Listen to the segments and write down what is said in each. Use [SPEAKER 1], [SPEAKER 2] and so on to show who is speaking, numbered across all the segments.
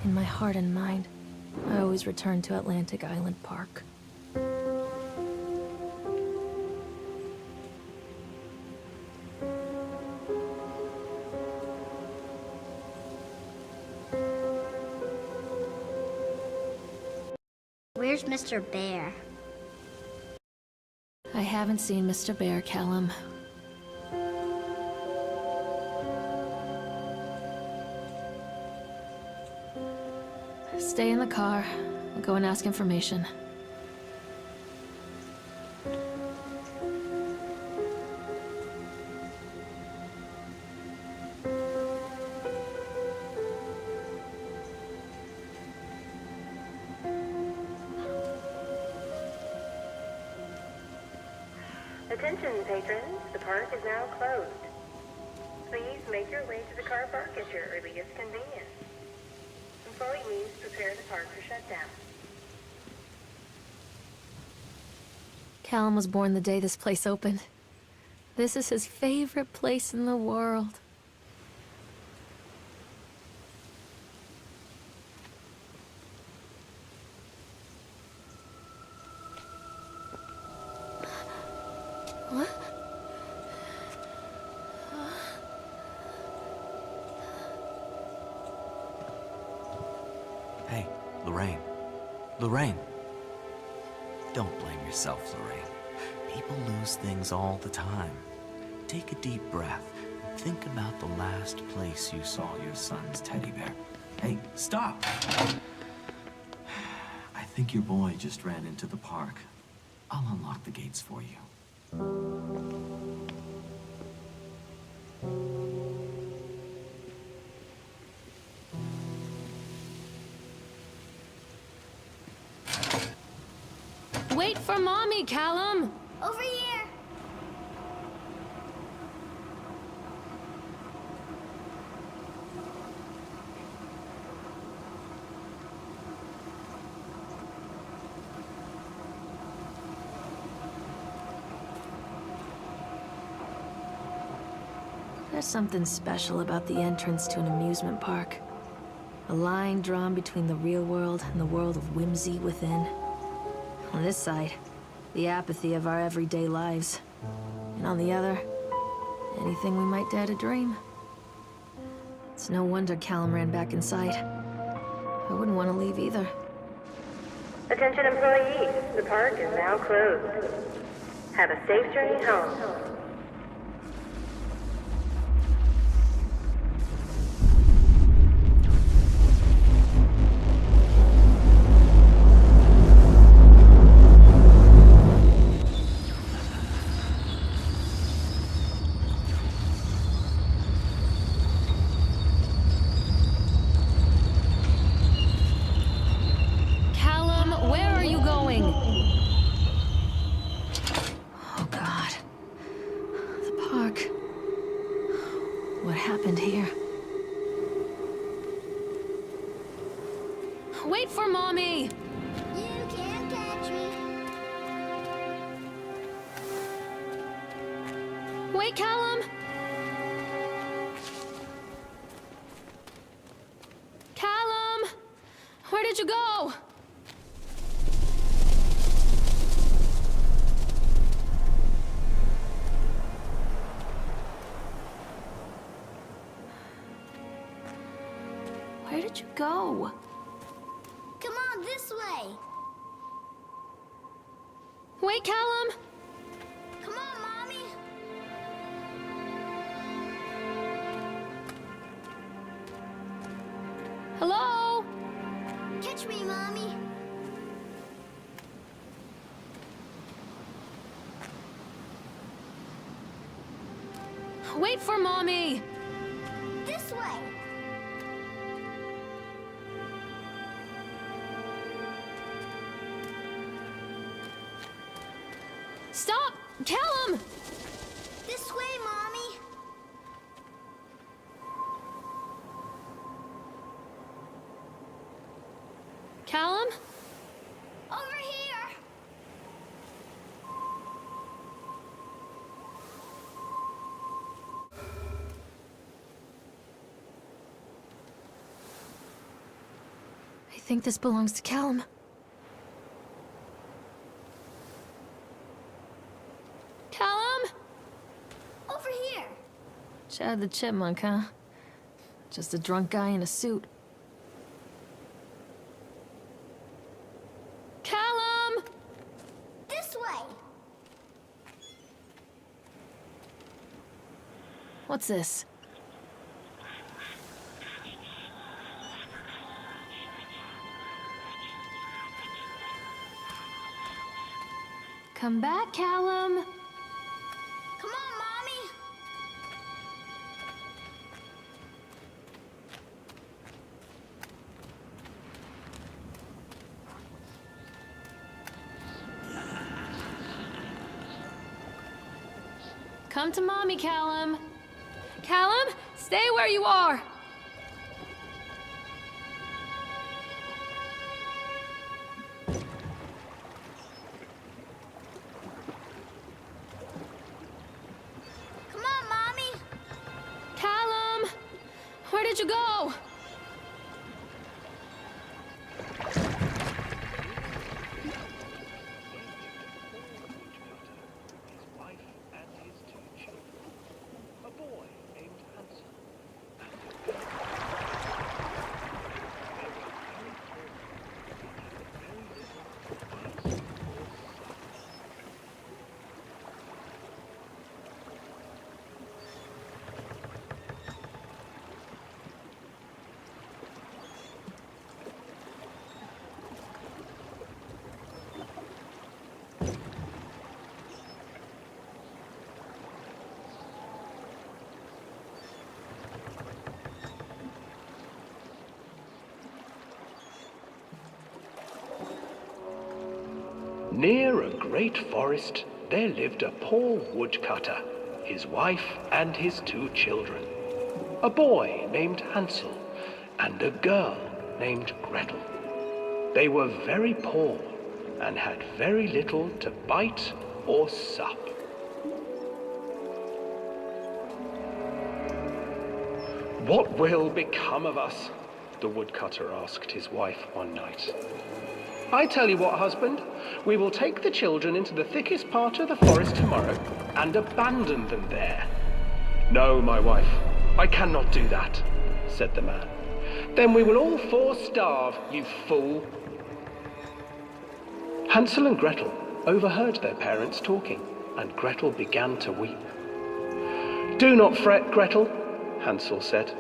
[SPEAKER 1] In my heart and mind, I always return to Atlantic Island Park.
[SPEAKER 2] Where's Mr. Bear?
[SPEAKER 1] I haven't seen Mr. Bear, Callum. Stay in the car. I'll go and ask information.
[SPEAKER 3] Attention, patrons. The park is now closed. Please make your way to the car park at your earliest convenience. Employees prepare the park for shutdown.
[SPEAKER 1] Callum was born the day this place opened. This is his favorite place in the world. What?
[SPEAKER 4] Hey, Lorraine. Lorraine. Don't blame yourself, Lorraine. People lose things all the time. Take a deep breath and think about the last place you saw your son's teddy bear. Hey, stop! I think your boy just ran into the park. I'll unlock the gates for you.
[SPEAKER 1] Wait for Mommy, Callum!
[SPEAKER 2] Over here!
[SPEAKER 1] There's something special about the entrance to an amusement park. A line drawn between the real world and the world of whimsy within. On this side, the apathy of our everyday lives. And on the other, anything we might dare to dream. It's no wonder Callum ran back inside. I wouldn't want to leave either.
[SPEAKER 3] Attention, employees. The park is now closed. Have a safe journey home.
[SPEAKER 1] Where are you going? Oh, God. The park. What happened here? Wait for Mommy!
[SPEAKER 2] You can't catch me.
[SPEAKER 1] Wait, Callum! Callum! Where did you go? Where did you go?
[SPEAKER 2] Come on, this way.
[SPEAKER 1] Wait, Callum!
[SPEAKER 2] Come on, Mommy.
[SPEAKER 1] Hello?
[SPEAKER 2] Catch me, Mommy.
[SPEAKER 1] Wait for Mommy!
[SPEAKER 2] This way.
[SPEAKER 1] Stop! Callum!
[SPEAKER 2] This way, Mommy.
[SPEAKER 1] Callum?
[SPEAKER 2] Over here.
[SPEAKER 1] think this belongs to Callum. Callum?
[SPEAKER 2] Over here.
[SPEAKER 1] Chad the Chipmunk, huh? Just a drunk guy in a suit. Callum!
[SPEAKER 2] This way.
[SPEAKER 1] What's this? Come back, Callum.
[SPEAKER 2] Come on, Mommy.
[SPEAKER 1] Come to Mommy, Callum. Callum, stay where you are.
[SPEAKER 2] Come on, Mommy.
[SPEAKER 1] Callum, where did you go?
[SPEAKER 5] Near a great forest, there lived a poor woodcutter, his wife and his 2 children. A boy named Hansel and a girl named Gretel. They were very poor and had very little to bite or sup. "What will become of us?" the woodcutter asked his wife one night. "I tell you what, husband, we will take the children into the thickest part of the forest tomorrow and abandon them there." "No, my wife, I cannot do that," said the man. "Then we will all 4 starve, you fool." Hansel and Gretel overheard their parents talking, and Gretel began to weep. "Do not fret, Gretel," Hansel said.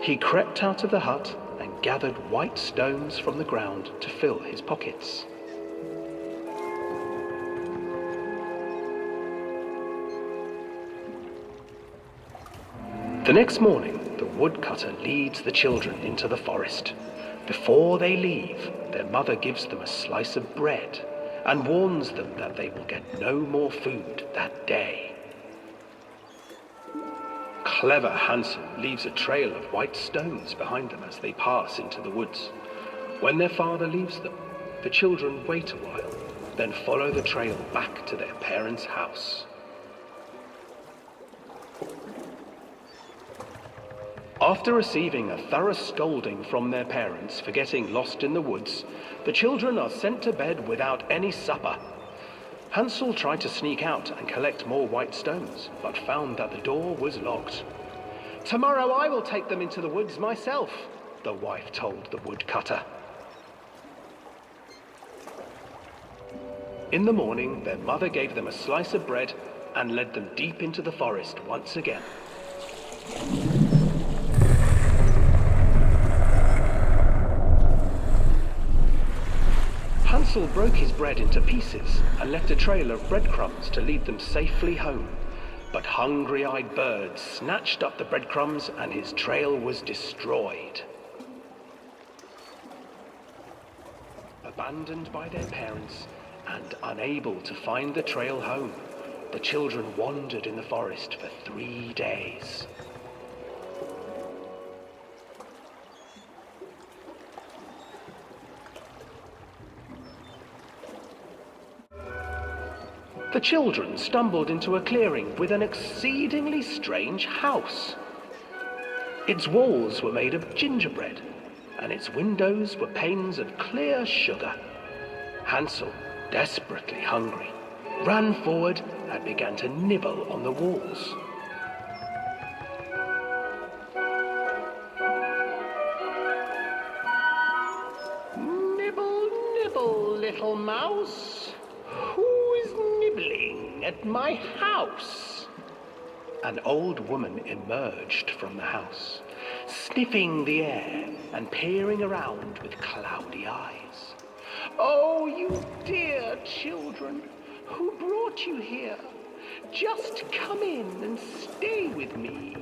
[SPEAKER 5] He crept out of the hut and gathered white stones from the ground to fill his pockets. The next morning, the woodcutter leads the children into the forest. Before they leave, their mother gives them a slice of bread and warns them that they will get no more food that day. Clever Hansel leaves a trail of white stones behind them as they pass into the woods. When their father leaves them, the children wait a while, then follow the trail back to their parents' house. After receiving a thorough scolding from their parents for getting lost in the woods, the children are sent to bed without any supper. Hansel tried to sneak out and collect more white stones, but found that the door was locked. "Tomorrow I will take them into the woods myself," the wife told the woodcutter. In the morning, their mother gave them a slice of bread and led them deep into the forest once again. Hansel broke his bread into pieces and left a trail of breadcrumbs to lead them safely home. But hungry-eyed birds snatched up the breadcrumbs and his trail was destroyed. Abandoned by their parents and unable to find the trail home, the children wandered in the forest for 3 days. The children stumbled into a clearing with an exceedingly strange house. Its walls were made of gingerbread, and its windows were panes of clear sugar. Hansel, desperately hungry, ran forward and began to nibble on the walls. Nibble, nibble, little mouse. Who is nibbling at my house? An old woman emerged from the house, sniffing the air and peering around with cloudy eyes. Oh, you dear children, who brought you here? Just come in and stay with me.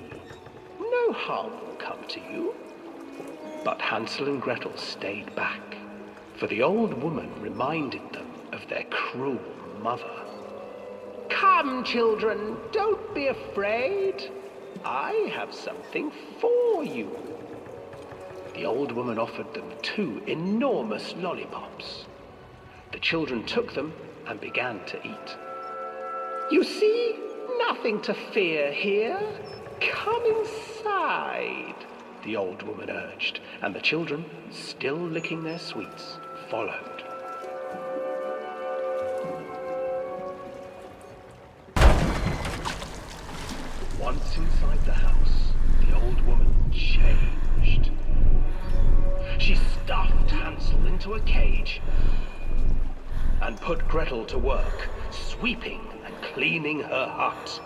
[SPEAKER 5] No harm will come to you. But Hansel and Gretel stayed back, for the old woman reminded them of their cruel mother. Come, children, don't be afraid. I have something for you. The old woman offered them 2 enormous lollipops. The children took them and began to eat. You see, nothing to fear here. Come inside, the old woman urged, and the children, still licking their sweets, followed. Once inside the house, the old woman changed. She stuffed Hansel into a cage and put Gretel to work, sweeping and cleaning her hut.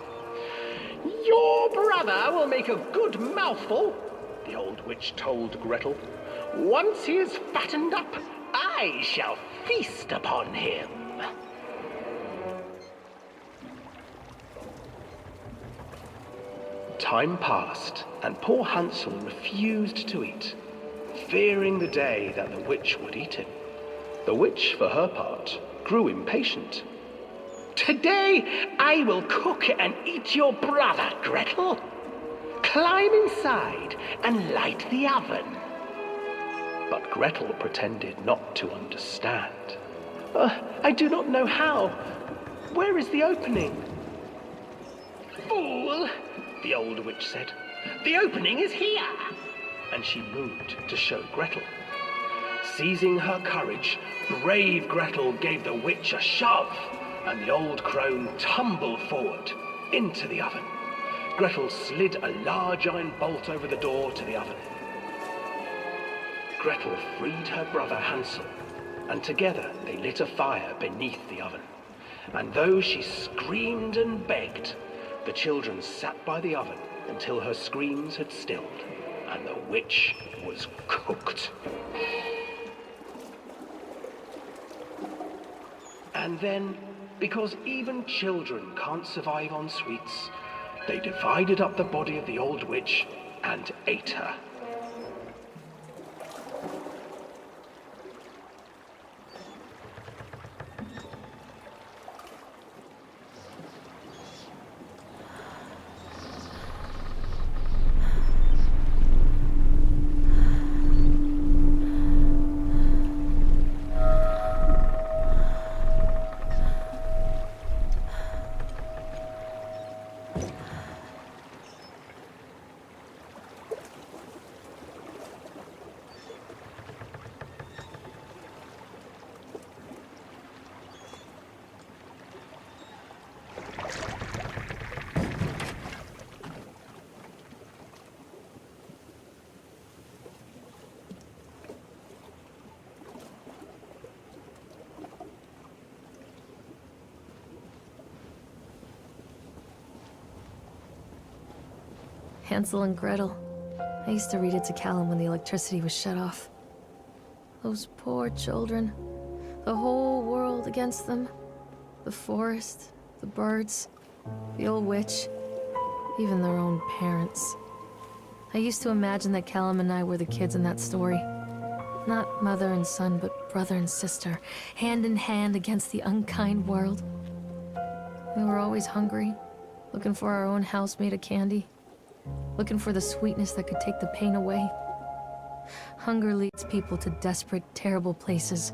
[SPEAKER 5] Your brother will make a good mouthful, the old witch told Gretel. Once he is fattened up, I shall feast upon him. Time passed, and poor Hansel refused to eat, fearing the day that the witch would eat him. The witch, for her part, grew impatient. Today I will cook and eat your brother, Gretel. Climb inside and light the oven. But Gretel pretended not to understand. I do not know how. Where is the opening? Fool, the old witch said. The opening is here. And she moved to show Gretel. Seizing her courage, brave Gretel gave the witch a shove, and the old crone tumbled forward into the oven. Gretel slid a large iron bolt over the door to the oven. Gretel freed her brother Hansel, and together they lit a fire beneath the oven. And though she screamed and begged, the children sat by the oven until her screams had stilled, and the witch was cooked. And then, because even children can't survive on sweets, they divided up the body of the old witch and ate her.
[SPEAKER 1] Hansel and Gretel. I used to read it to Callum when the electricity was shut off. Those poor children. The whole world against them. The forest, the birds, the old witch, even their own parents. I used to imagine that Callum and I were the kids in that story. Not mother and son, but brother and sister, hand in hand against the unkind world. We were always hungry, looking for our own house made of candy. Looking for the sweetness that could take the pain away. Hunger leads people to desperate, terrible places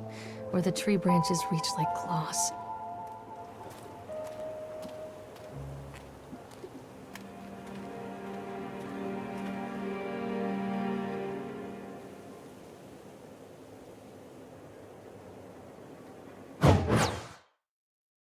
[SPEAKER 1] where the tree branches reach like claws.